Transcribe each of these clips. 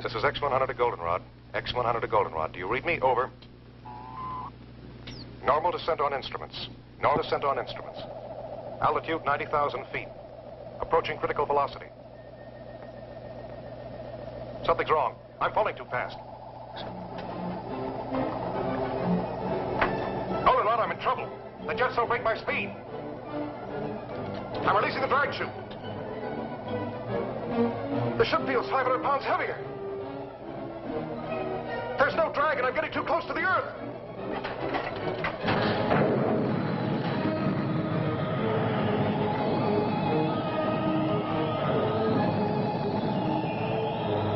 This is X-100 to Goldenrod. X-100 to Goldenrod. Do you read me? Over. Normal descent on instruments. Normal descent on instruments. Altitude 90,000 feet. Approaching critical velocity. Something's wrong. I'm falling too fast. Goldenrod, I'm in trouble. The jets don't break my speed. I'm releasing the drag chute. The ship feels 500 pounds heavier. There's no drag, and I'm getting too close to the Earth.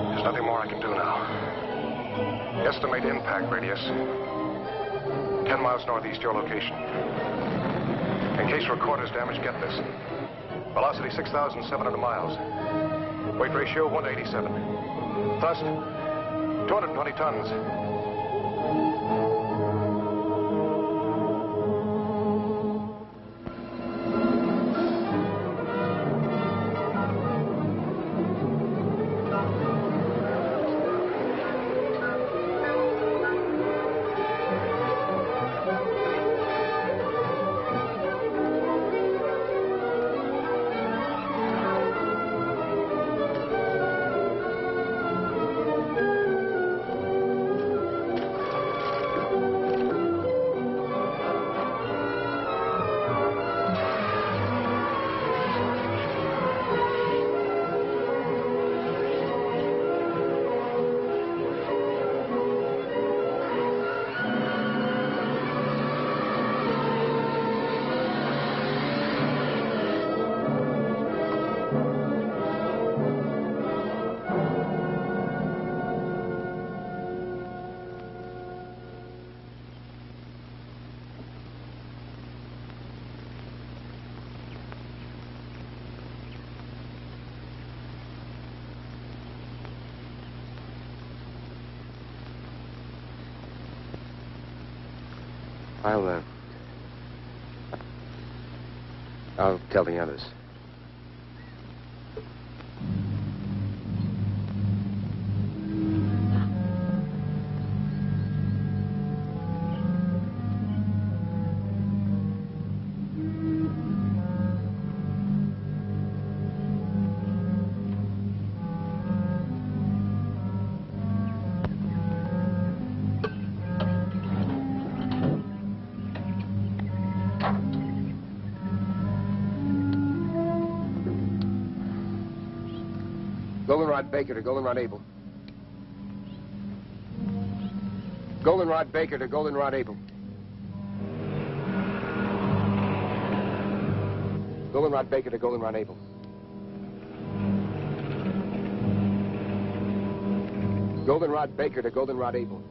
There's nothing more I can do now. Estimate impact radius. 10 miles northeast your location. In case recorder's damaged, get this. Velocity 6,700 miles. Weight ratio 1 to 87. Thrust 220 tons. I'll tell the others. Goldenrod Baker to Goldenrod Able. Goldenrod Baker to Goldenrod Able. Goldenrod Baker to Goldenrod Able. Goldenrod Baker to Goldenrod Able.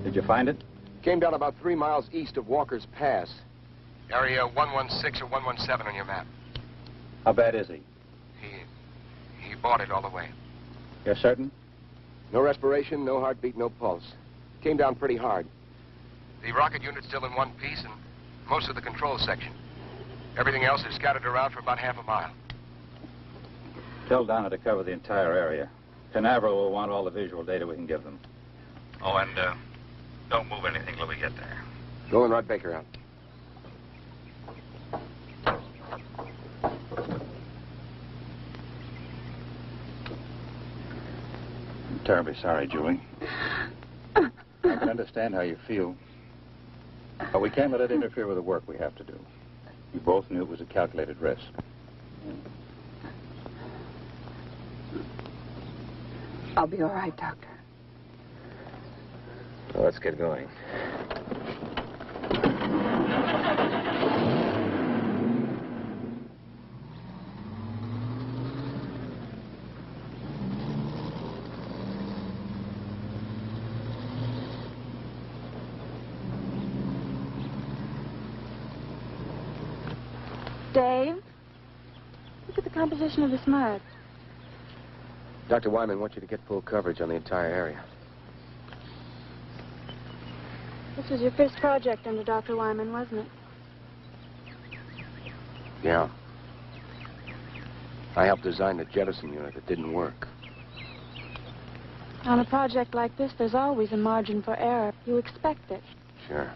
Did you find it? Came down about 3 miles east of Walker's Pass. Area 116 or 117 on your map. How bad is he? He bought it all the way. You're certain? No respiration, no heartbeat, no pulse. Came down pretty hard. The rocket unit's still in one piece and most of the control section. Everything else is scattered around for about half a mile. Tell Donna to cover the entire area. Canaveral will want all the visual data we can give them. Oh, and don't move anything till we get there. Goldenrod Baker out. I'm terribly sorry, Julie. I can understand how you feel. But we can't let it interfere with the work we have to do. We both knew it was a calculated risk. I'll be all right, Doctor. Well, let's get going. Dave, look at the composition of this mud. Dr. Wyman wants you to get full coverage on the entire area. This was your first project under Dr. Wyman, wasn't it? Yeah. I helped design the jettison unit that didn't work. On a project like this, there's always a margin for error. You expect it. Sure.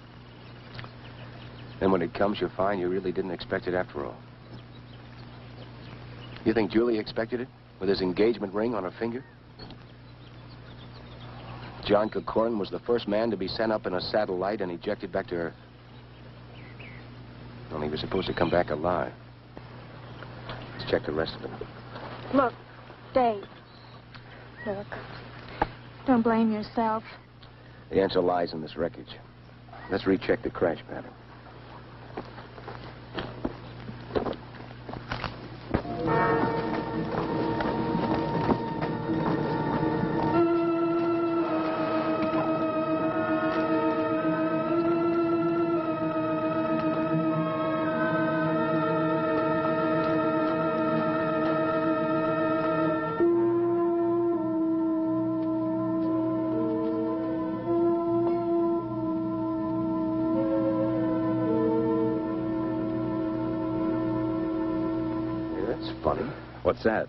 Then when it comes, you find you really didn't expect it after all. You think Julie expected it? With his engagement ring on her finger? John Corman was the first man to be sent up in a satellite and ejected back to Earth. Well, he was supposed to come back alive. Let's check the rest of it. Look, Dave. Look. Don't blame yourself. The answer lies in this wreckage. Let's recheck the crash pattern. What's that?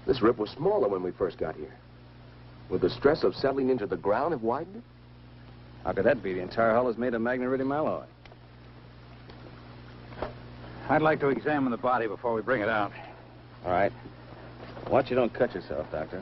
This rip was smaller when we first got here. Would the stress of settling into the ground have widened it? How could that be? The entire hull is made of magneridium alloy. I'd like to examine the body before we bring it out. All right. Watch you don't cut yourself, Doctor.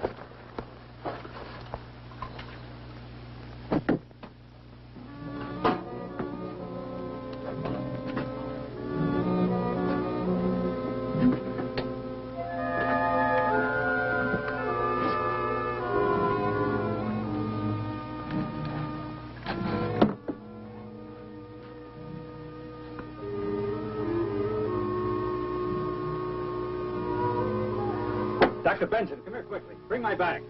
Dr. Benson, come here quickly. Bring my bag.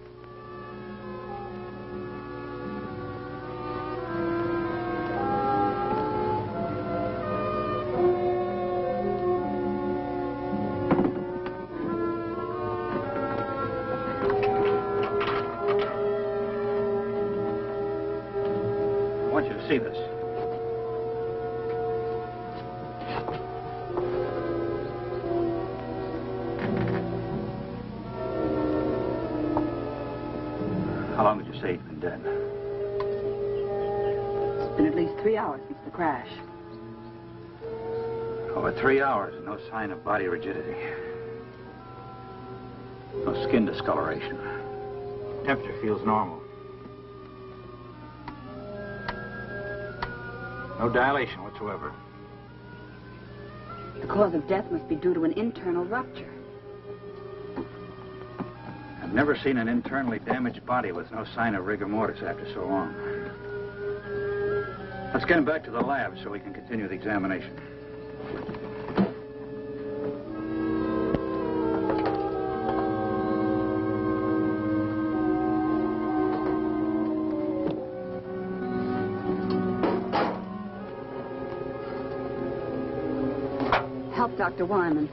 I want you to see this. How long would you say he's been dead? It's been at least 3 hours since the crash. Over 3 hours and no sign of body rigidity. No skin discoloration. Temperature feels normal. No dilation whatsoever. The cause of death must be due to an internal rupture. I've never seen an internally damaged body with no sign of rigor mortis after so long. Let's get him back to the lab so we can continue the examination. Help Dr. Wyman.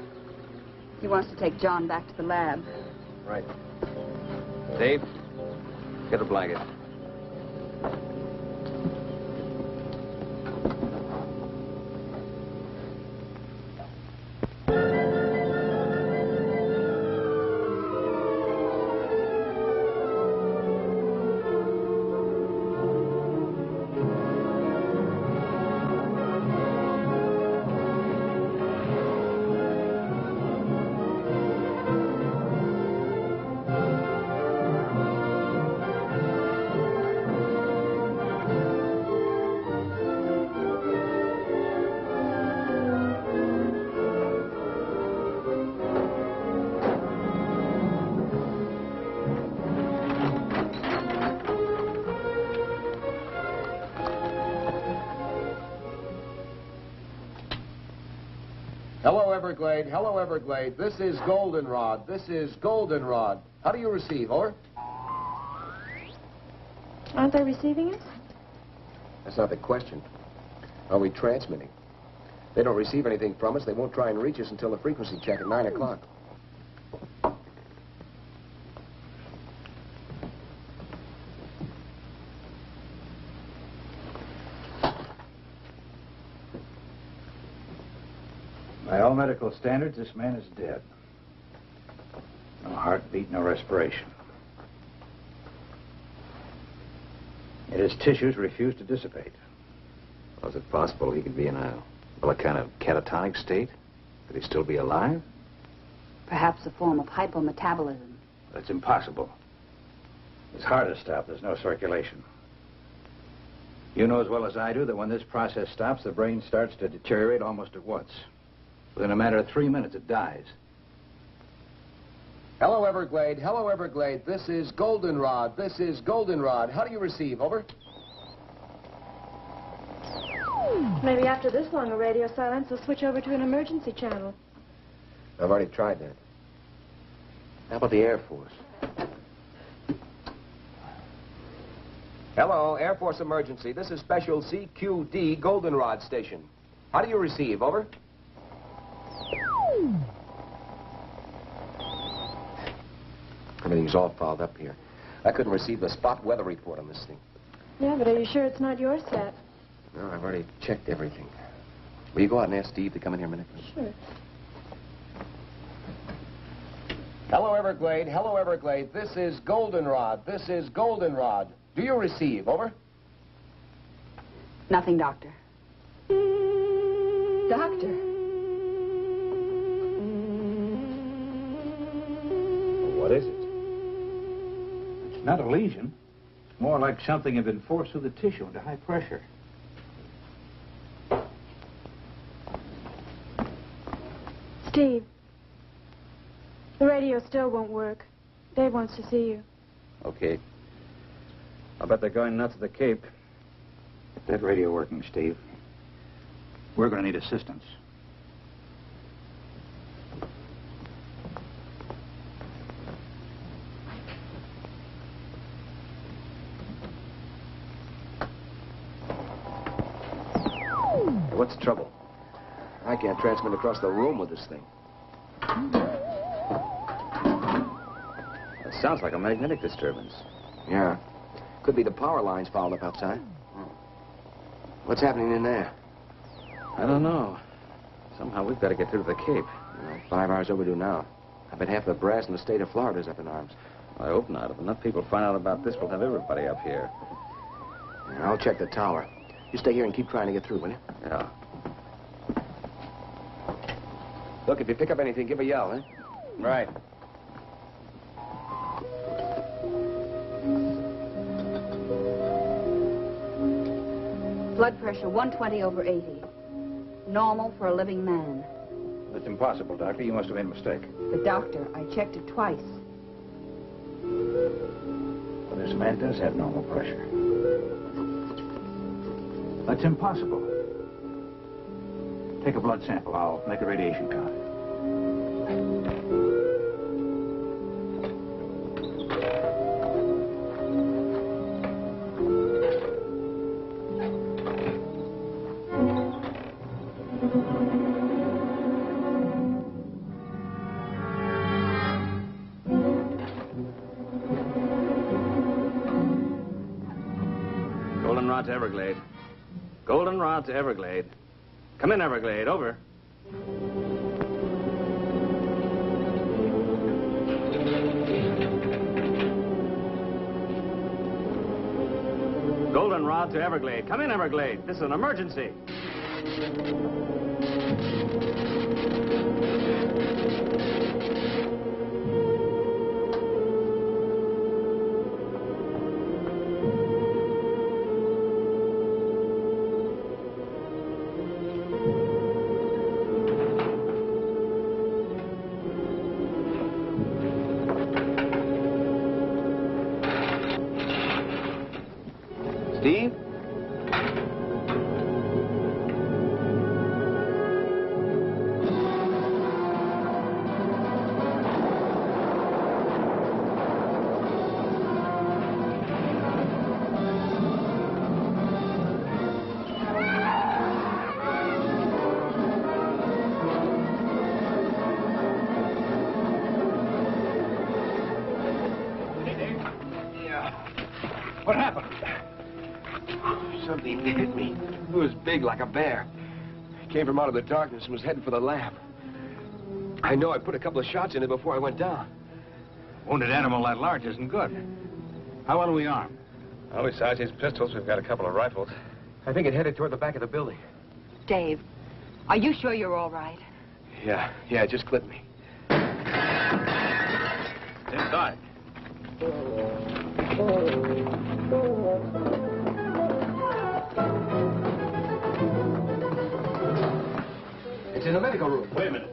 He wants to take John back to the lab. Right. Dave, get a blanket. Everglade. Hello, Everglade. This is Goldenrod. This is Goldenrod. How do you receive, over? Aren't they receiving us? That's not the question. Are we transmitting? They don't receive anything from us. They won't try and reach us until the frequency check at 9 o'clock. By all all medical standards, this man is dead. No heartbeat, no respiration. Yet his tissues refuse to dissipate. Well, is it possible he could be in a kind of catatonic state? Could he still be alive? Perhaps a form of hypometabolism. That's impossible. His heart is stopped. There's no circulation. You know as well as I do that when this process stops, the brain starts to deteriorate almost at once. Within a matter of 3 minutes, it dies. Hello, Everglade. Hello, Everglade. This is Goldenrod. This is Goldenrod. How do you receive? Over. Maybe after this long a radio silence, we'll switch over to an emergency channel. I've already tried that. How about the Air Force? Hello, Air Force emergency. This is Special CQD Goldenrod Station. How do you receive? Over. Everything's all fouled up here. I couldn't receive the spot weather report on this thing. Yeah, but are you sure it's not your set? No, I've already checked everything. Will you go out and ask Steve to come in here a minute? Sure. Hello, Everglade. Hello, Everglade. This is Goldenrod. This is Goldenrod. Do you receive? Over. Nothing, Doctor. Doctor. What is it? It's not a lesion. It's more like something had been forced through the tissue into high pressure. Steve, the radio still won't work. Dave wants to see you. Okay. I'll bet they're going nuts at the Cape. Get that radio working, Steve. We're going to need assistance. Hey, what's the trouble? I can't transmit across the room with this thing. It sounds like a magnetic disturbance. Yeah. Could be the power lines fouled up outside. What's happening in there? I don't know. Somehow we've got to get through to the Cape. 5 hours overdue now. I bet half the brass in the state of Florida's up in arms. I hope not. If enough people find out about this, we'll have everybody up here. I'll check the tower. You stay here and keep trying to get through, will you? Yeah. Look, if you pick up anything, give a yell, eh? Right. Blood pressure 120/80. Normal for a living man. That's impossible, Doctor. You must have made a mistake. But, Doctor, I checked it twice. Well, this man does have normal pressure. That's impossible. Take a blood sample. I'll make a radiation count. Goldenrod to Everglade. Goldenrod to Everglade. Come in, Everglade. Over. Goldenrod to Everglade. Come in, Everglade. This is an emergency. Steve? What happened? Something hit me. It was big like a bear. It came from out of the darkness and was heading for the lab. I know. I put a couple of shots in it before I went down. Wounded animal that large isn't good. How well are we armed? Well, besides these pistols, we've got a couple of rifles. I think it headed toward the back of the building. Dave, are you sure you're all right? Yeah, it just clipped me. It's inside. It's in the medical room. Wait a minute.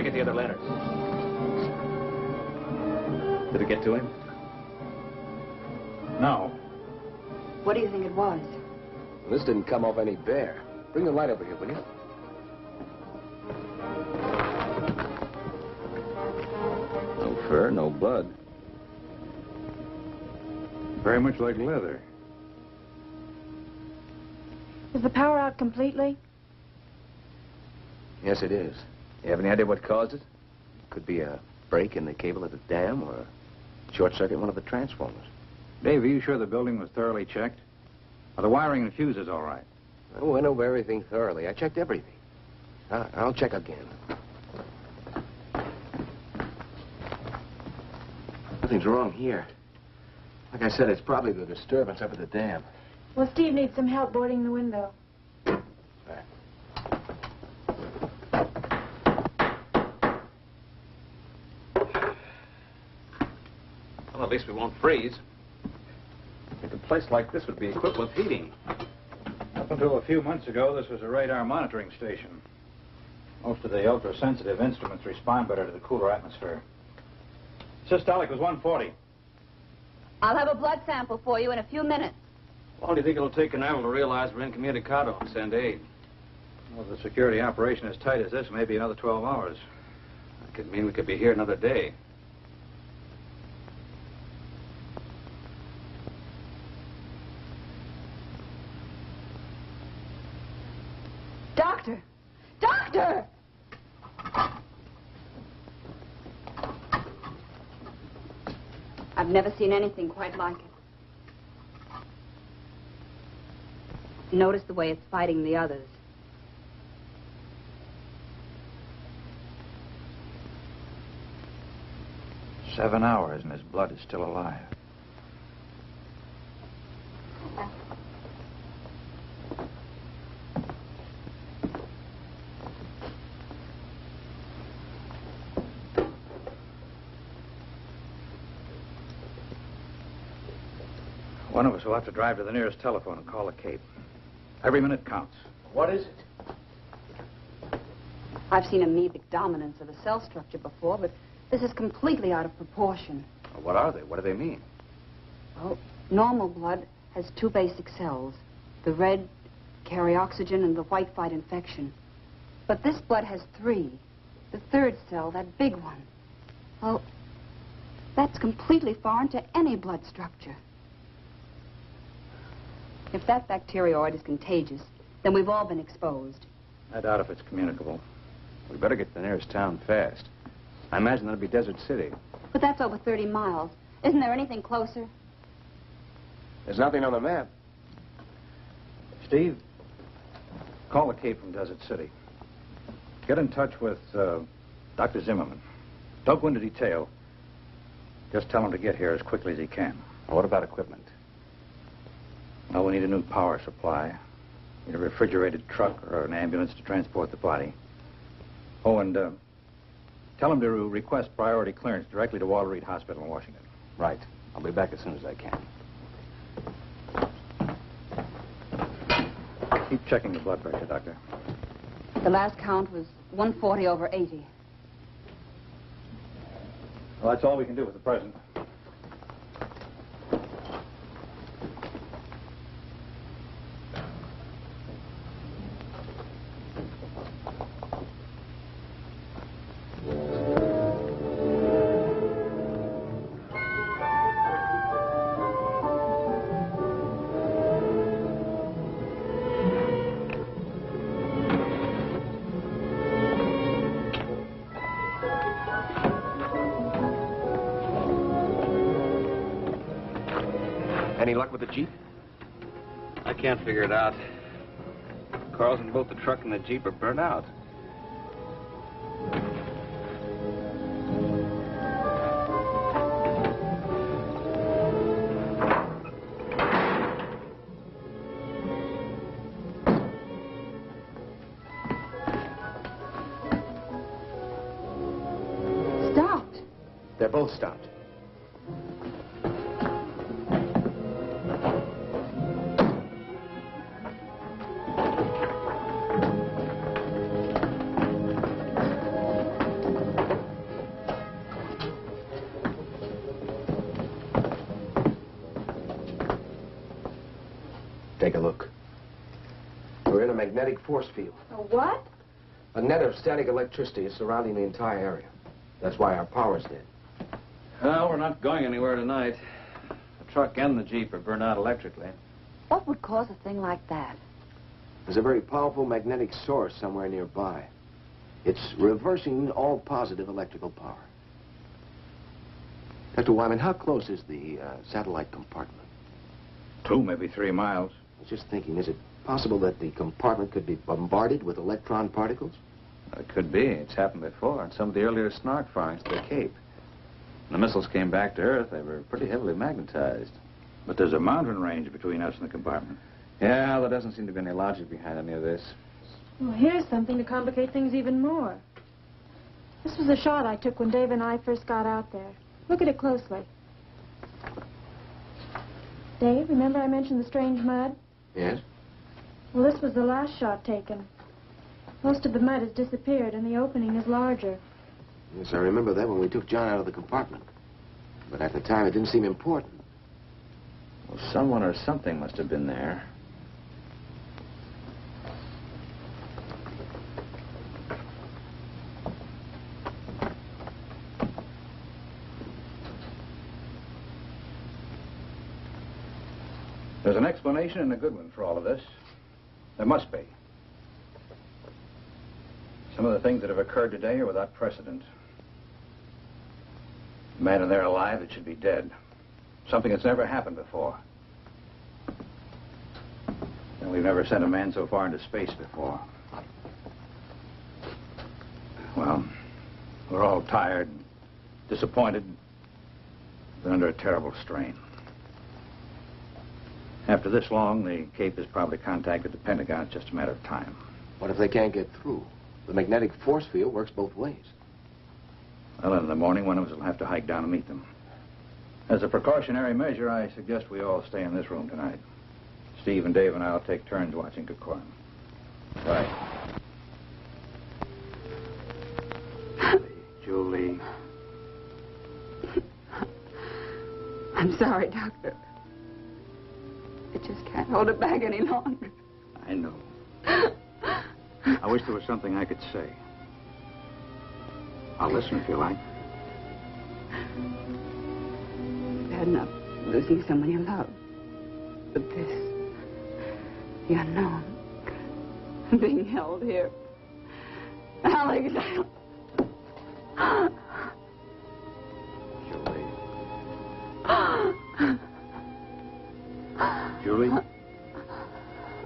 The other letters. Did it get to him? No. What do you think it was? Well, this didn't come off any bear. Bring the light over here, will you? No fur, no blood. Very much like leather. Is the power out completely? Yes, it is. You have any idea what caused it? Could be a break in the cable of the dam or a short circuit in one of the transformers. Dave, are you sure the building was thoroughly checked? Are the wiring and fuses all right? I went over everything thoroughly. I checked everything. I'll check again. Nothing's wrong here. Like I said, it's probably the disturbance up at the dam. Well, Steve needs some help boarding the window. Well, at least we won't freeze. I think a place like this would be equipped with heating. Up until a few months ago, this was a radar monitoring station. Most of the ultra-sensitive instruments respond better to the cooler atmosphere. Systolic was 140. I'll have a blood sample for you in a few minutes. How long do you think it'll take Canaveral to realize we're incommunicado and send aid? Well, the security operation as tight as this, maybe another 12 hours. That could mean we could be here another day. Doctor! Doctor! I've never seen anything quite like it. Notice the way it's fighting the others. "7 hours and his blood is still alive. One of us will have to drive to the nearest telephone and call the Cape. Every minute counts. What is it? I've seen amoebic dominance of a cell structure before, but this is completely out of proportion. What are they? What do they mean? Well, normal blood has 2 basic cells. The red carry oxygen and the white fight infection. But this blood has 3. The 3rd cell, that big one. Well, that's completely foreign to any blood structure. If that bacterioid is contagious, then we've all been exposed. I doubt if it's communicable. We better get to the nearest town fast. I imagine that'll be Desert City. But that's over 30 miles. Isn't there anything closer? There's nothing on the map. Steve, call the Cape from Desert City. Get in touch with Dr. Zimmerman. Don't go into detail. Just tell him to get here as quickly as he can. Well, what about equipment? Well, we need a new power supply. Need a refrigerated truck or an ambulance to transport the body. Oh, and tell him to request priority clearance directly to Walter Reed Hospital in Washington. Right. I'll be back as soon as I can. Keep checking the blood pressure, Doctor. The last count was 140 over 80. Well, that's all we can do with the present. Any luck with the Jeep? I can't figure it out. Cars in both the truck and the Jeep are burnt out. Stopped. They're both stopped. Take a look. We're in a magnetic force field. A what? A net of static electricity is surrounding the entire area. That's why our power's dead. Well, we're not going anywhere tonight. The truck and the Jeep are burned out electrically. What would cause a thing like that? There's a very powerful magnetic source somewhere nearby. It's reversing all positive electrical power. Dr. Wyman, how close is the satellite compartment? 2, maybe 3 miles. I was just thinking, is it possible that the compartment could be bombarded with electron particles? It could be. It's happened before on some of the earlier snark firings to the Cape. When the missiles came back to Earth, they were pretty heavily magnetized. But there's a mountain range between us and the compartment. Yeah, there doesn't seem to be any logic behind any of this. Well, here's something to complicate things even more. This was a shot I took when Dave and I first got out there. Look at it closely. Dave, remember I mentioned the strange mud? Yes? Well, this was the last shot taken. Most of the mud has disappeared, and the opening is larger. Yes, I remember that when we took John out of the compartment. But at the time, it didn't seem important. Well, someone or something must have been there. There's an explanation and a good one for all of this. There must be. Some of the things that have occurred today are without precedent. A man in there alive that should be dead. Something that's never happened before. And we've never sent a man so far into space before. Well, we're all tired, disappointed, but under a terrible strain. After this long, the Cape has probably contacted the Pentagon. It's just a matter of time. What if they can't get through? The magnetic force field works both ways. Well, in the morning, one of us will have to hike down and meet them. As a precautionary measure, I suggest we all stay in this room tonight. Steve and Dave and I will take turns watching Corman. Right. Julie. I'm sorry, Doctor. I just can't hold it back any longer. I know. I wish there was something I could say. I'll listen if you like. It's bad enough losing someone you love. But this, the unknown, being held here. Alex, Julie,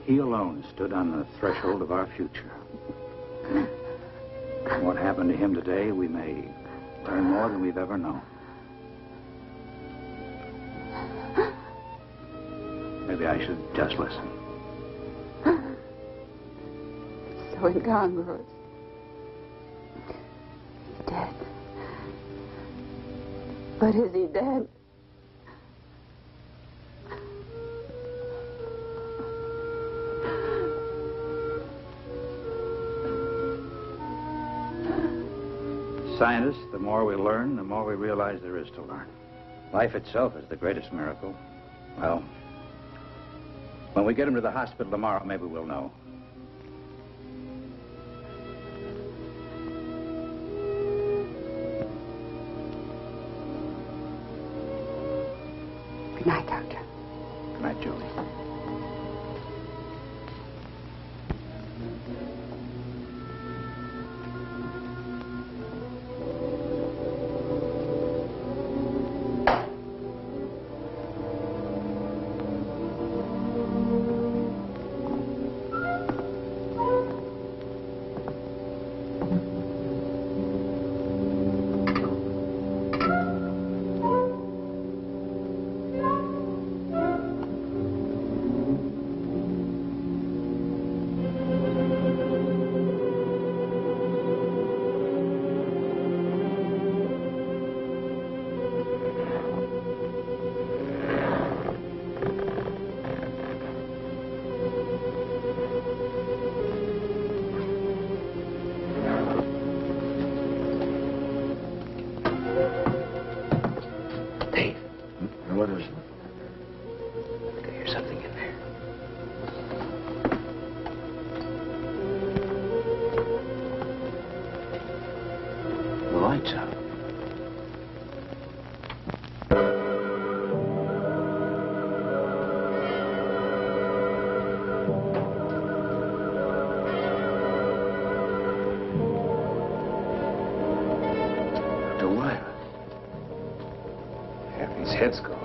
he alone stood on the threshold of our future. What happened to him today, we may learn more than we've ever known. Maybe I should just listen. it's so incongruous. He's dead. But is he dead? Scientists, the more we learn, the more we realize there is to learn. Life itself is the greatest miracle. Well, when we get him to the hospital tomorrow, maybe we'll know. Good night, Doctor. Good night, Julie. hear something in there. The light's out. His head's gone.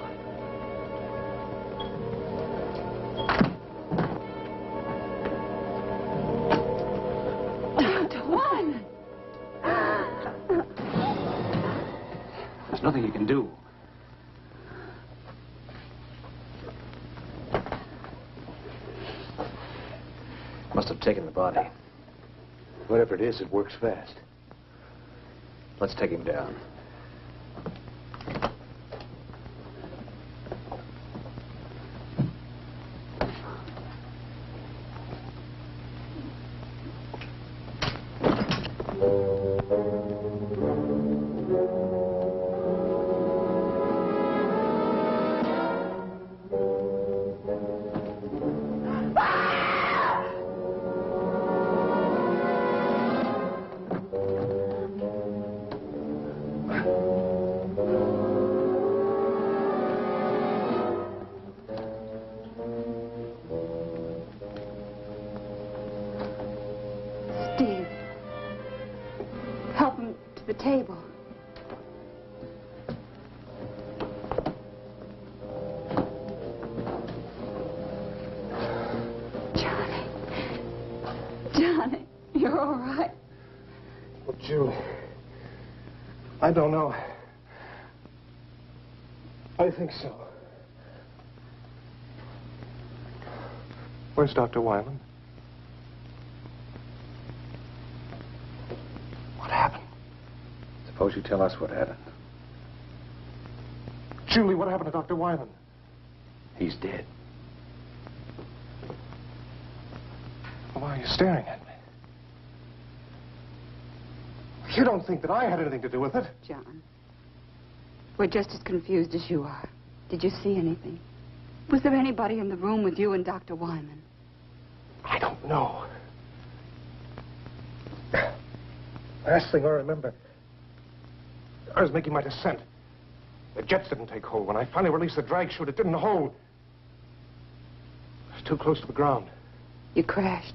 Dr. Wyman! There's nothing you can do. Must have taken the body. Whatever it is, it works fast. Let's take him down. Table. Johnny, you're all right. Well, Julie, I don't know. I think so. Where's Dr. Wyman? What happened? Suppose you tell us what happened. Julie, what happened to Dr. Wyman? He's dead. Why are you staring at me? You don't think that I had anything to do with it? John, we're just as confused as you are. Did you see anything? Was there anybody in the room with you and Dr. Wyman? I don't know. Last thing I remember, I was making my descent. The jets didn't take hold. When I finally released the drag chute, it didn't hold. It was too close to the ground. You crashed.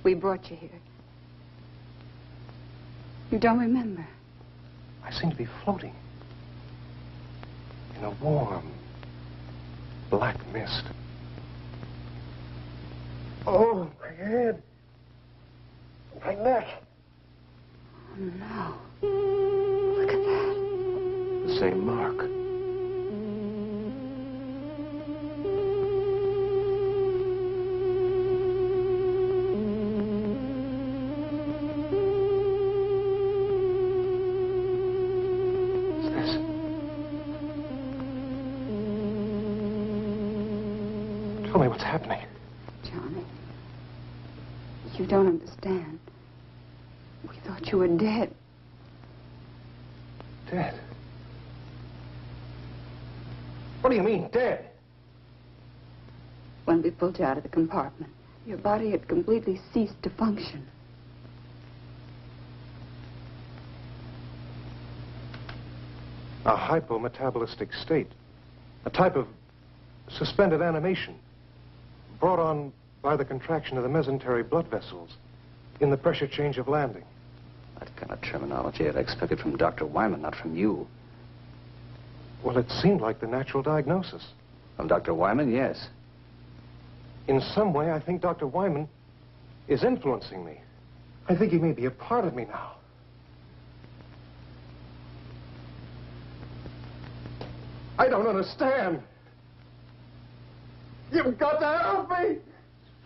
We brought you here. You don't remember? I seemed to be floating in a warm, black mist. Oh, my head. My neck. Oh, no. Look at that. The same mark. What's this? Tell me what's happening. Johnny, you don't understand. We thought you were dead. Dead? What do you mean, dead? When we pulled you out of the compartment, your body had completely ceased to function. A hypometabolistic state. A type of suspended animation brought on by the contraction of the mesentery blood vessels in the pressure change of landing. That kind of terminology I'd expected from Dr. Wyman, not from you. Well, it seemed like the natural diagnosis. From Dr. Wyman, yes. In some way, I think Dr. Wyman is influencing me. I think he may be a part of me now. I don't understand. You've got to help me.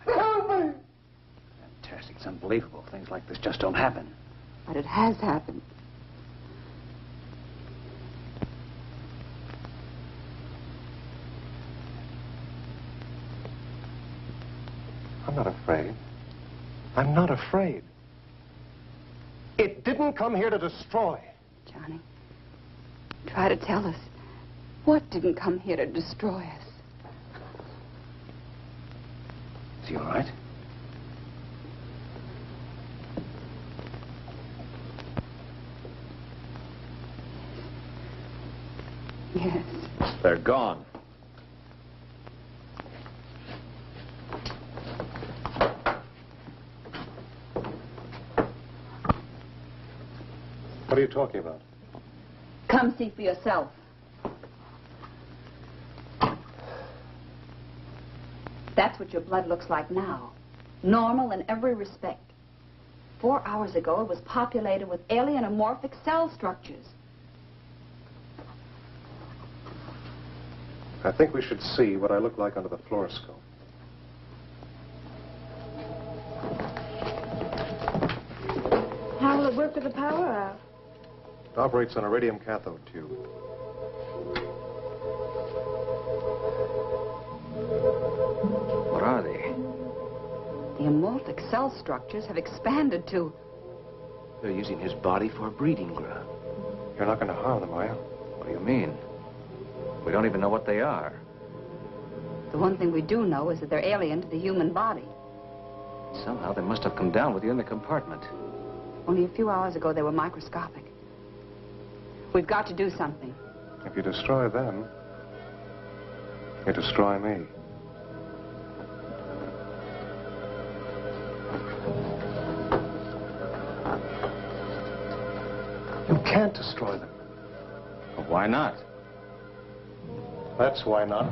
Help me. Fantastic. It's unbelievable. Things like this just don't happen. But it has happened. I'm not afraid. I'm not afraid. It didn't come here to destroy. Johnny, try to tell us what didn't come here to destroy us. Is he all right? Yes. They're gone. What are you talking about? Come see for yourself. That's what your blood looks like now. Normal in every respect. 4 hours ago, it was populated with alien amorphic cell structures. I think we should see what I look like under the fluoroscope. How will it work with the power out? It operates on a radium cathode tube. What are they? The amorphic cell structures have expanded to... They're using his body for a breeding ground. You're not going to harm them, are you? What do you mean? We don't even know what they are. The one thing we do know is that they're alien to the human body. Somehow they must have come down with you in the compartment. Only a few hours ago, they were microscopic. We've got to do something. If you destroy them, you destroy me. You can't destroy them. Well, why not? That's why not.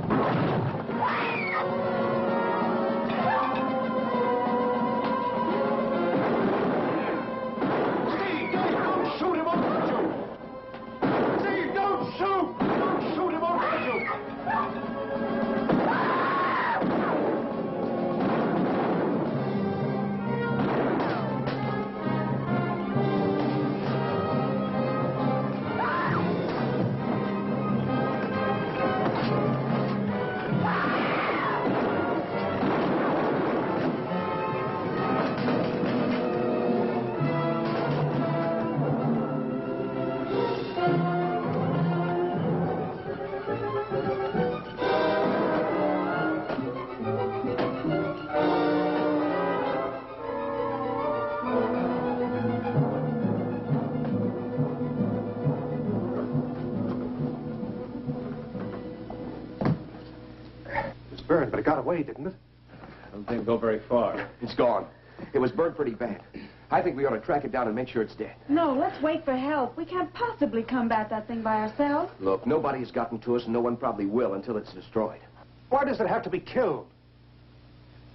Burned, but it got away, didn't it? I don't think it'll go very far. It's gone. It was burned pretty bad. I think we ought to track it down and make sure it's dead. No, let's wait for help. We can't possibly combat that thing by ourselves. Look, nobody's gotten to us, and no one probably will until it's destroyed. Why does it have to be killed?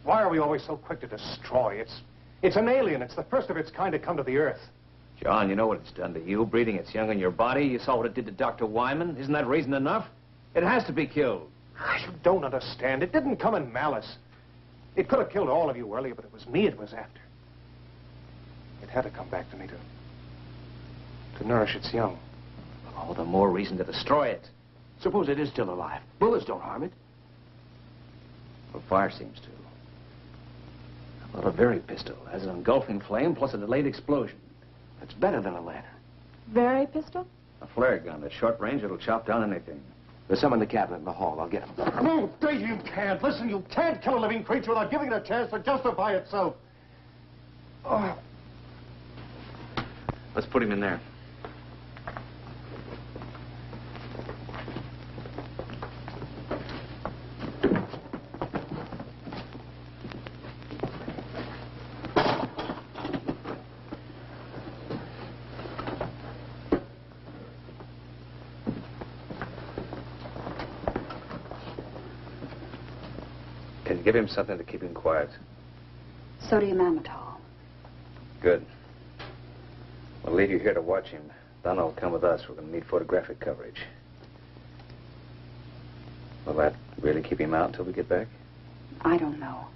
Why are we always so quick to destroy? It's an alien. It's the first of its kind to come to the Earth. John, you know what it's done to you, breeding its young in your body. You saw what it did to Dr. Wyman. Isn't that reason enough? It has to be killed. You don't understand. It didn't come in malice. It could have killed all of you earlier, but it was me it was after. It had to come back to me to nourish its young. All the more reason to destroy it. Suppose it is still alive. Bullets don't harm it. Well, fire seems to. Well, a very pistol has an engulfing flame plus a delayed explosion. It's better than a lantern. Very pistol? A flare gun at short range, it'll chop down anything. There's some in the cabinet in the hall. I'll get them. No, Dave, you can't. Listen, you can't kill a living creature without giving it a chance to justify itself. Oh. Let's put him in there. Give him something to keep him quiet. Sodium amytal. Good. We'll leave you here to watch him. Donna will come with us. We're going to need photographic coverage. Will that really keep him out until we get back? I don't know.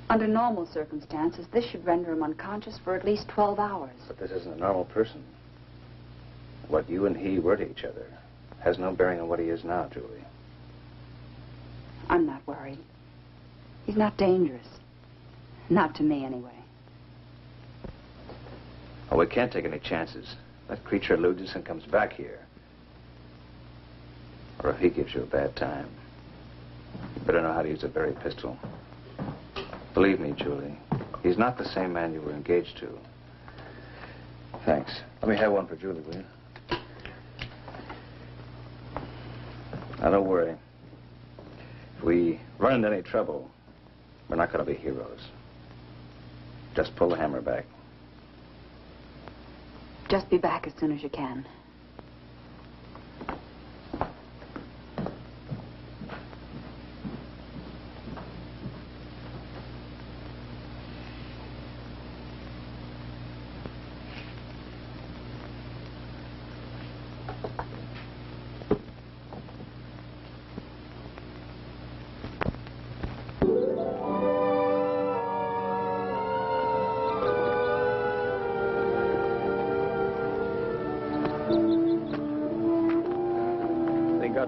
Under normal circumstances, this should render him unconscious for at least 12 hours. But this isn't a normal person. What you and he were to each other has no bearing on what he is now, Julie. I'm not worried. He's not dangerous. Not to me, anyway. Oh, we can't take any chances. That creature eludes us and comes back here. Or if he gives you a bad time, you better know how to use a berry pistol. Believe me, Julie, he's not the same man you were engaged to. Thanks. Let me have one for Julie, will you? Now, don't worry. If we run into any trouble, we're not going to be heroes. Just pull the hammer back. Just be back as soon as you can.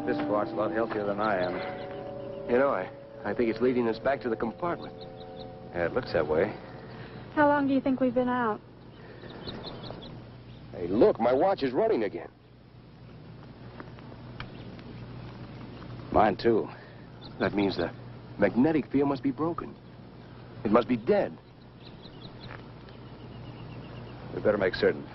This fart's a lot healthier than I am. You know, I think it's leading us back to the compartment. Yeah, it looks that way. How long do you think we've been out? Hey, look, my watch is running again. Mine, too. That means the magnetic field must be broken. It must be dead. We better make certain.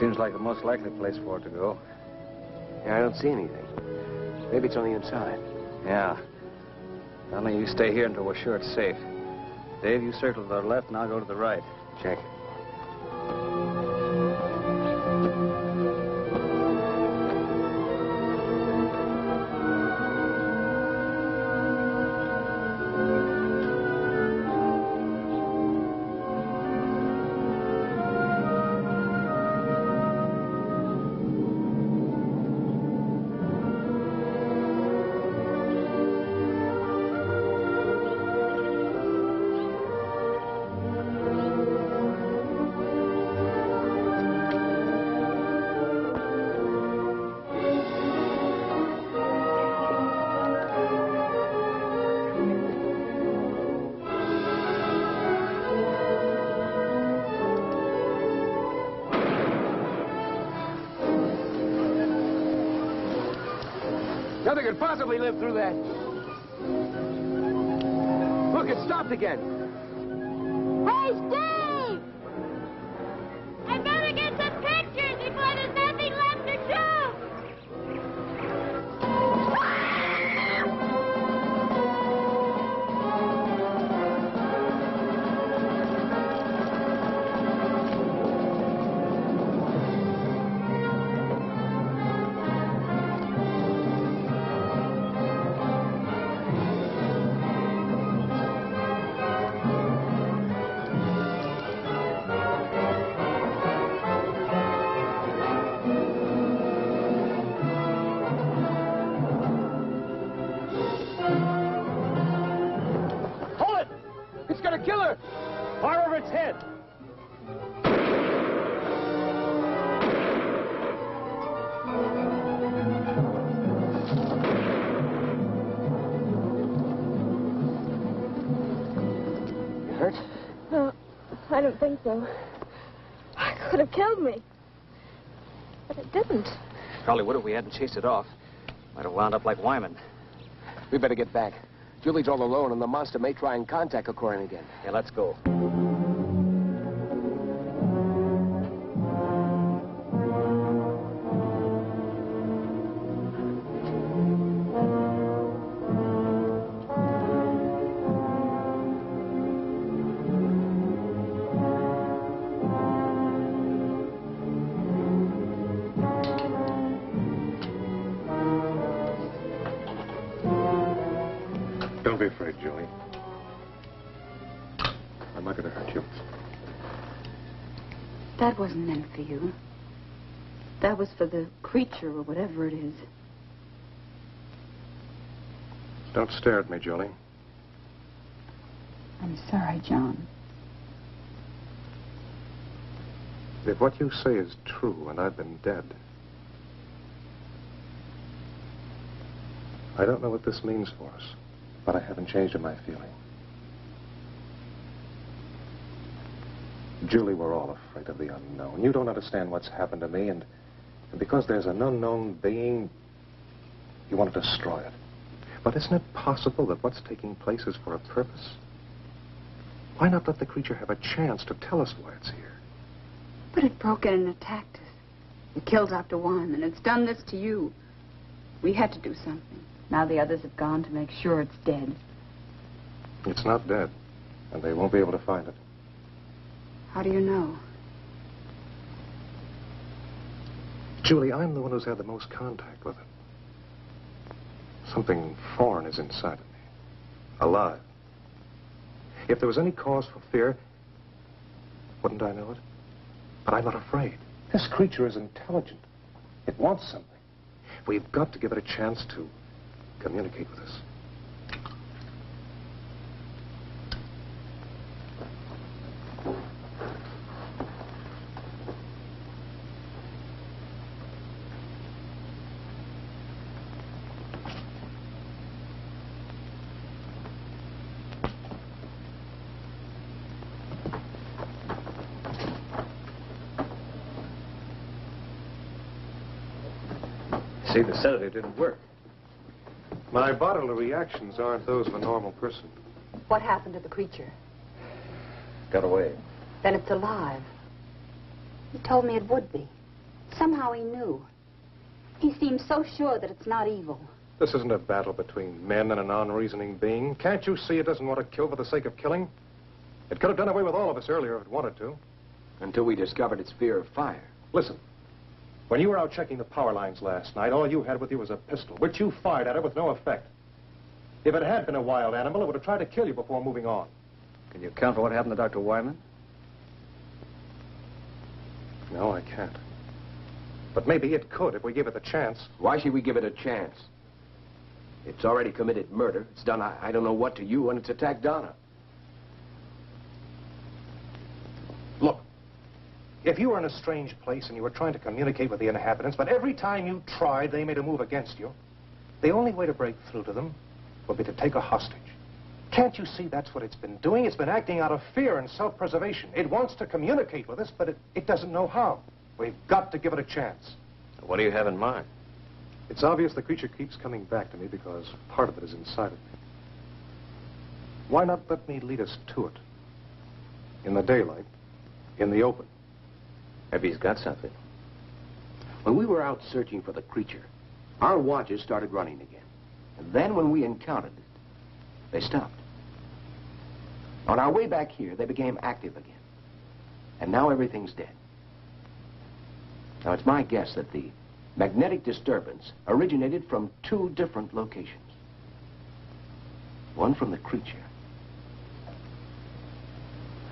Seems like the most likely place for it to go. Yeah, I don't see anything. Maybe it's on the inside. Yeah. Only you stay here until we're sure it's safe. Dave, you circle to the left and I'll go to the right. Check. Nothing could possibly live through that. Look, it stopped again. Hey, Steve! I better get some pictures before there's nothing left to shoot! I don't think so. It could have killed me. But it didn't. Probably would if we hadn't chased it off. Might have wound up like Wyman. We better get back. Julie's all alone, and the monster may try and contact Corman again. Yeah, let's go. be afraid, Julie. I'm not going to hurt you. That wasn't meant for you. That was for the creature or whatever it is. Don't stare at me, Julie. I'm sorry, John. If what you say is true and I've been dead, I don't know what this means for us, but I haven't changed in my feeling. Julie, we're all afraid of the unknown. You don't understand what's happened to me, and because there's an unknown being, you want to destroy it. But isn't it possible that what's taking place is for a purpose? Why not let the creature have a chance to tell us why it's here? But it broke in and attacked us. It killed Dr. Wyman. It's done this to you. We had to do something. Now the others have gone to make sure it's dead. It's not dead, and they won't be able to find it. How do you know? Julie, I'm the one who's had the most contact with it. Something foreign is inside of me. Alive. If there was any cause for fear, wouldn't I know it? But I'm not afraid. This creature is intelligent. It wants something. We've got to give it a chance to communicate with us. See, the sedative didn't work. My bodily reactions aren't those of a normal person. What happened to the creature? Got away. Then it's alive. He told me it would be. Somehow he knew. He seems so sure that it's not evil. This isn't a battle between men and an unreasoning being. Can't you see it doesn't want to kill for the sake of killing? It could have done away with all of us earlier if it wanted to. Until we discovered its fear of fire. Listen. When you were out checking the power lines last night, all you had with you was a pistol, which you fired at it with no effect. If it had been a wild animal, it would have tried to kill you before moving on. Can you account for what happened to Dr. Wyman? No, I can't. But maybe it could if we give it the chance. Why should we give it a chance? It's already committed murder. It's done I don't know what to you, and it's attacked Donna. Look, if you were in a strange place and you were trying to communicate with the inhabitants, but every time you tried, they made a move against you, the only way to break through to them would be to take a hostage. Can't you see that's what it's been doing? It's been acting out of fear and self-preservation. It wants to communicate with us, but it doesn't know how. We've got to give it a chance. What do you have in mind? It's obvious the creature keeps coming back to me because part of it is inside of me. Why not let me lead us to it? In the daylight, in the open. Maybe he's got something. When we were out searching for the creature, our watches started running again. And then when we encountered it, they stopped. On our way back here, they became active again. And now everything's dead. Now, it's my guess that the magnetic disturbance originated from two different locations. One from the creature,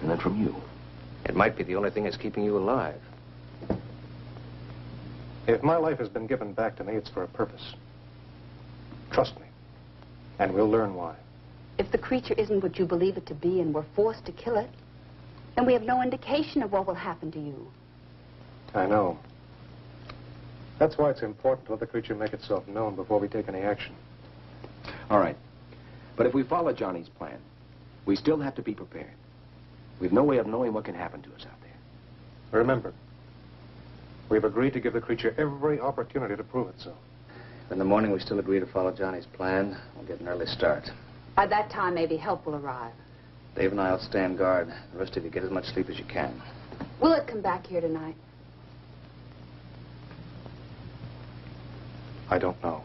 and then from you. It might be the only thing that's keeping you alive. If my life has been given back to me, it's for a purpose. Trust me. And we'll learn why. If the creature isn't what you believe it to be and we're forced to kill it, then we have no indication of what will happen to you. I know. That's why it's important to let the creature make itself known before we take any action. All right. But if we follow Johnny's plan, we still have to be prepared. We've no way of knowing what can happen to us out there. Remember, we've agreed to give the creature every opportunity to prove itself. In the morning, we still agree to follow Johnny's plan. We'll get an early start. By that time, maybe help will arrive. Dave and I will stand guard. The rest of you get as much sleep as you can. Will it come back here tonight? I don't know.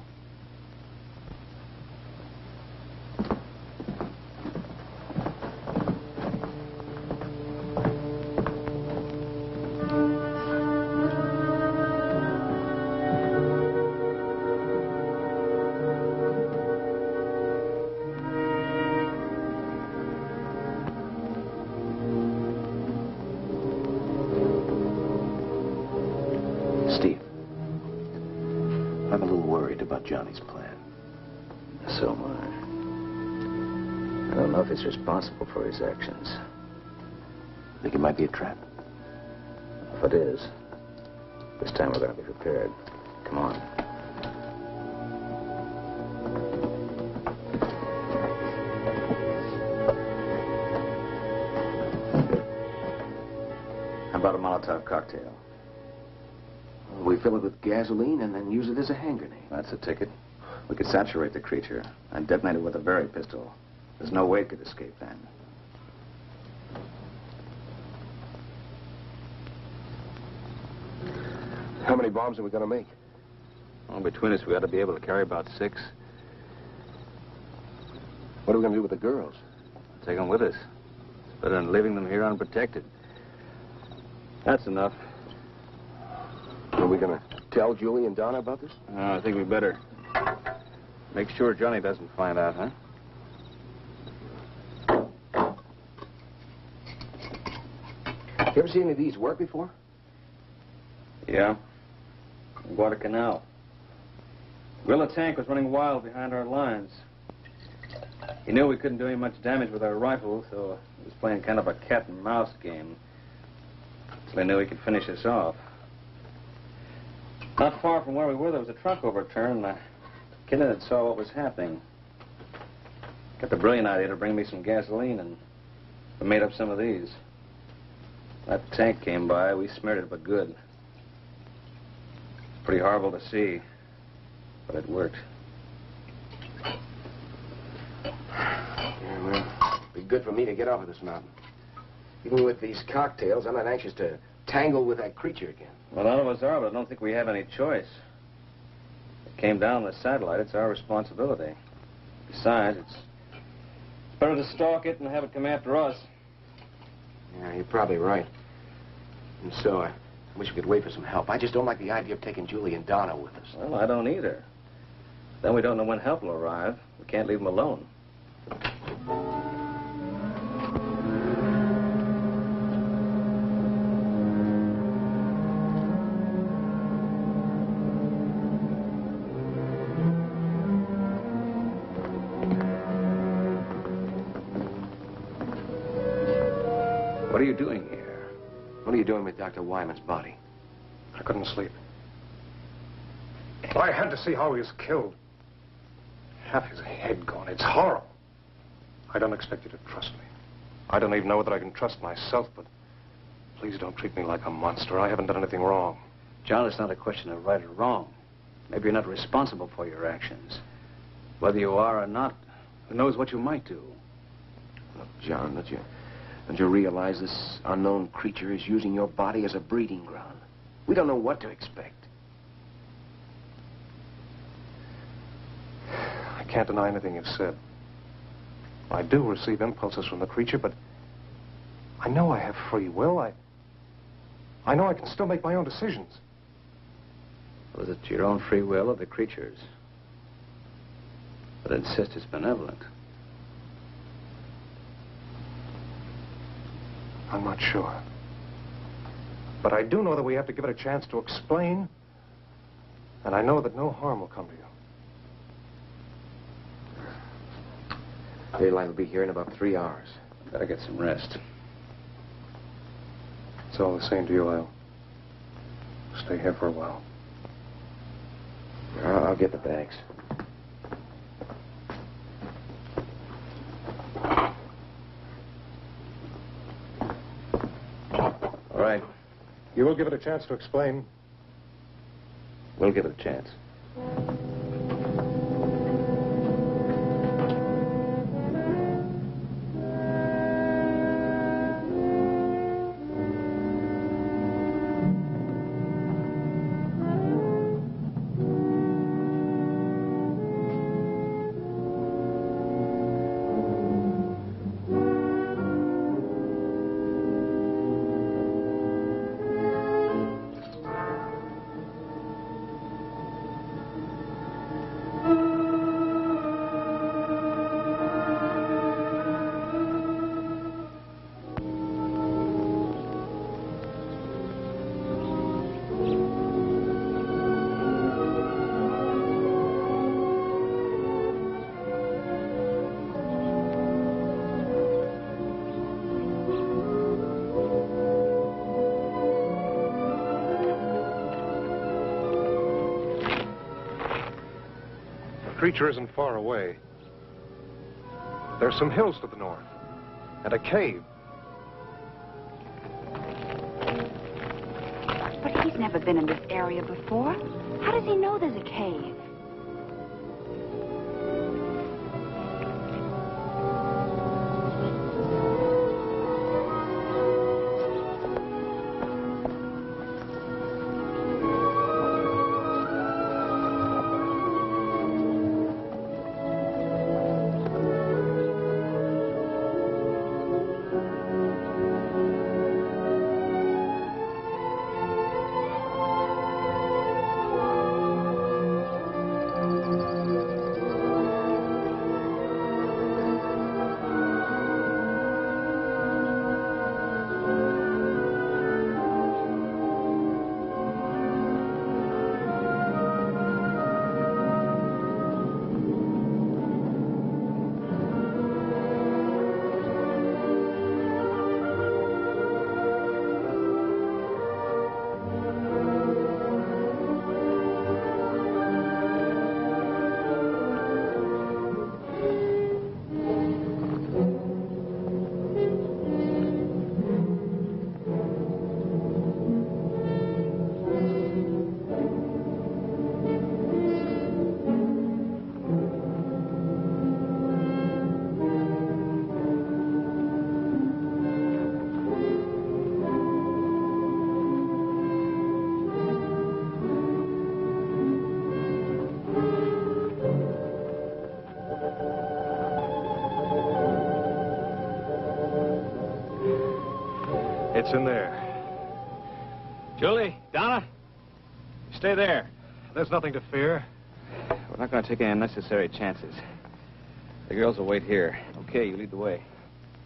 I'm a little worried about Johnny's plan. So am I. I don't know if he's responsible for his actions. Think it might be a trap? If it is, this time we're going to be prepared. Come on. How about a Molotov cocktail? We fill it with gasoline and then use it as a hand grenade. That's a ticket. We could saturate the creature and detonate it with a berry pistol. There's no way it could escape then. How many bombs are we going to make? Well, between us, we ought to be able to carry about 6. What are we going to do with the girls? Take them with us. It's better than leaving them here unprotected. That's enough. Are we going to tell Julie and Donna about this? I think we better. Make sure Johnny doesn't find out, huh? You ever seen any of these work before? Yeah. Guadalcanal. Guerrilla tank was running wild behind our lines. He knew we couldn't do any much damage with our rifle, so he was playing kind of a cat and mouse game. So he knew he could finish us off. Not far from where we were, there was a truck overturned, and a kid in it saw what was happening. Got the brilliant idea to bring me some gasoline, and we made up some of these. That tank came by, we smeared it, but good. Pretty horrible to see, but it worked. Yeah, well, it'd be good for me to get off of this mountain. Even with these cocktails, I'm not anxious to tangle with that creature again. Well, none of us are, but I don't think we have any choice. It came down on the satellite. It's our responsibility. Besides, it's better to stalk it and have it come after us. Yeah, you're probably right. And so, I wish we could wait for some help. I just don't like the idea of taking Julie and Donna with us. Well, I don't either. Then we don't know when help will arrive. We can't leave them alone. What are you doing here? What are you doing with Dr. Wyman's body? I couldn't sleep. I had to see how he was killed. Half his head gone. It's horrible. I don't expect you to trust me. I don't even know whether I can trust myself, but please don't treat me like a monster. I haven't done anything wrong. John, it's not a question of right or wrong. Maybe you're not responsible for your actions. Whether you are or not, who knows what you might do? Look, John, don't you realize this unknown creature is using your body as a breeding ground? We don't know what to expect. I can't deny anything you've said. I do receive impulses from the creature, but I know I have free will. I know I can still make my own decisions. Was it your own free will or the creature's? But insist it's benevolent. I'm not sure. But I do know that we have to give it a chance to explain, and I know that no harm will come to you. Daylight will be here in about 3 hours. Better get some rest. It's all the same to you. I'll stay here for a while. I'll get the bags. All right. You will give it a chance to explain. We'll give it a chance. creature isn't far away. There's some hills to the north, and a cave. But he's never been in this area before. How does he know there's a cave? It's in there. Julie, Donna, stay there. There's nothing to fear. We're not going to take any unnecessary chances. The girls will wait here. Okay, you lead the way.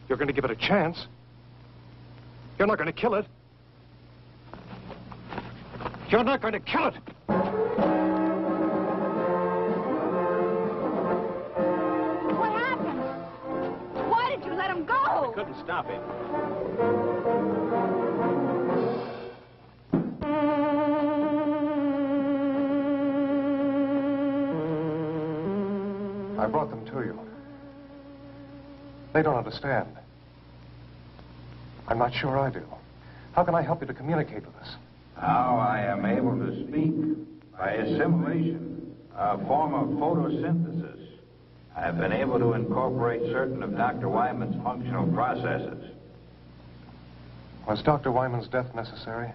You're going to give it a chance? You're not going to kill it? You're not going to kill it! What happened? Why did you let him go? I couldn't stop him. I brought them to you. They don't understand. I'm not sure I do. How can I help you to communicate with us? Now I am able to speak by assimilation, a form of photosynthesis. I've been able to incorporate certain of Dr. Wyman's functional processes. Was Dr. Wyman's death necessary?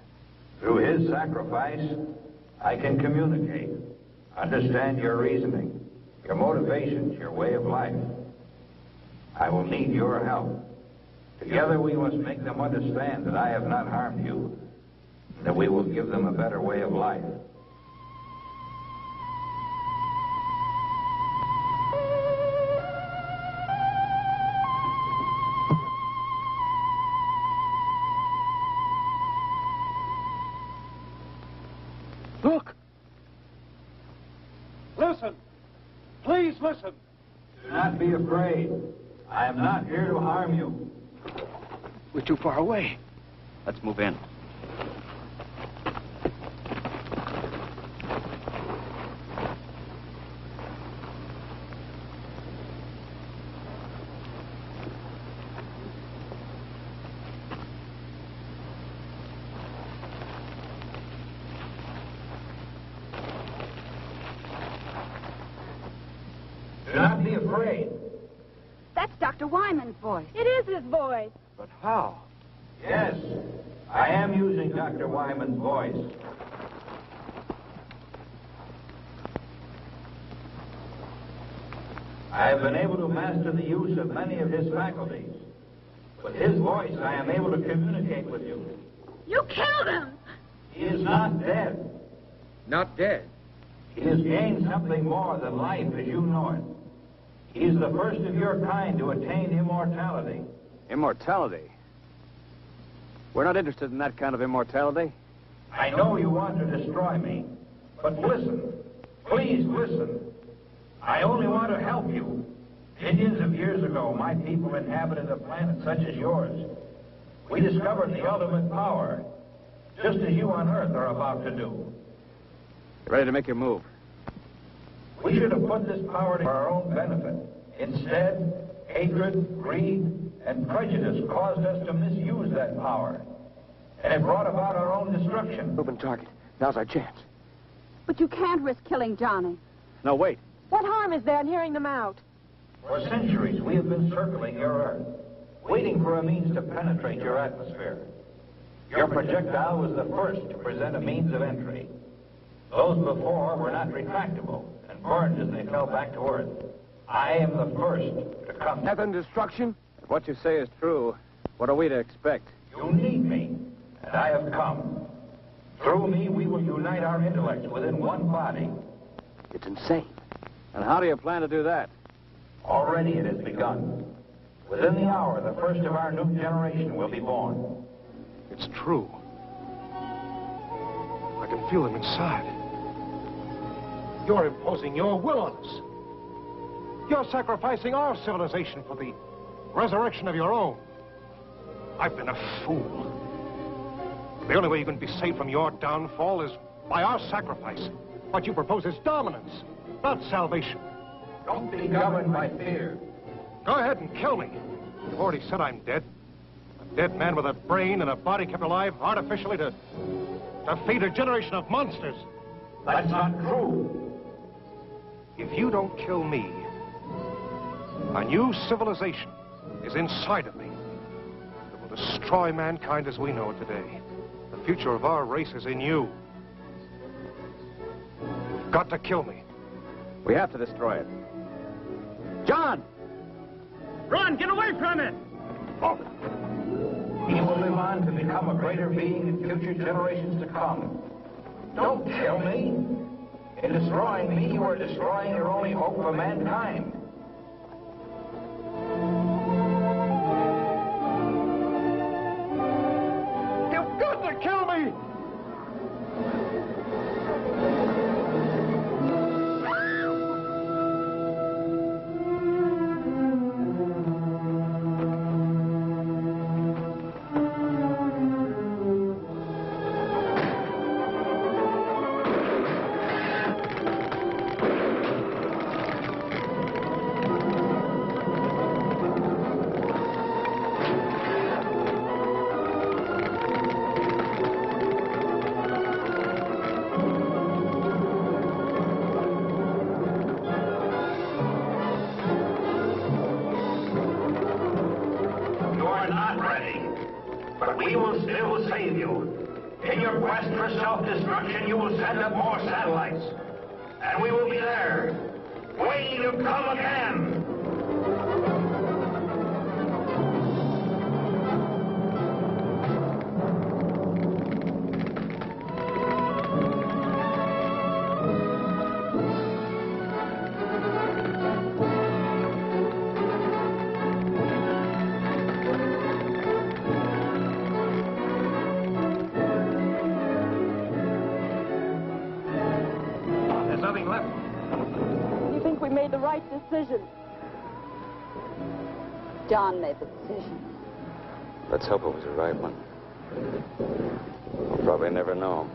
Through his sacrifice, I can communicate, understand your reasoning, your motivations, your way of life. I will need your help. Together we must make them understand that I have not harmed you, that we will give them a better way of life. Look! Listen! Please listen! Do not be afraid. I am not here to harm you. We're too far away. Let's move in. Do not be afraid. That's Dr. Wyman's voice. It is his voice. But how? Yes, I am using Dr. Wyman's voice. I have been able to master the use of many of his faculties. With his voice, I am able to communicate with you. You killed him! He is not dead. Not dead. He has gained something more than life as you know it. He is the first of your kind to attain immortality. Immortality? We're not interested in that kind of immortality. I know you want to destroy me, but listen. Please listen. I only want to help you. Millions of years ago, my people inhabited a planet such as yours. We discovered the ultimate power, just as you on Earth are about to do. You're ready to make your move. We should have put this power to our own benefit. Instead, hatred, greed, and prejudice caused us to misuse that power. And it brought about our own destruction. Open target. Now's our chance. But you can't risk killing Johnny. No, wait. What harm is there in hearing them out? For centuries, we have been circling your Earth, waiting for a means to penetrate your atmosphere. Your projectile was the first to present a means of entry. Those before were not retractable and burned as they fell back to Earth. I am the first to come. Death and destruction? If what you say is true, what are we to expect? You need me, and I have come. Through me, we will unite our intellects within one body. It's insane. And how do you plan to do that? Already it has begun. Within the hour, the first of our new generation will be born. It's true. I can feel them inside. You're imposing your will on us. You're sacrificing our civilization for the resurrection of your own. I've been a fool. The only way you can be saved from your downfall is by our sacrifice. What you propose is dominance, not salvation. Don't be governed by fear. Go ahead and kill me. You've already said I'm dead. A dead man with a brain and a body kept alive artificially to feed a generation of monsters. That's not true. If you don't kill me, a new civilization is inside of me that will destroy mankind as we know it today. The future of our race is in you. You've got to kill me. We have to destroy it. John! Run! Get away from it! Oh. He will live on to become a greater being in future generations to come. Don't kill me. In destroying me, you are destroying your only hope for mankind. You've got to kill me! Self-destruction, you will send up more satellites. And we will be there, waiting to come again. Decision. John made the decision. Let's hope it was the right one. We'll probably never know.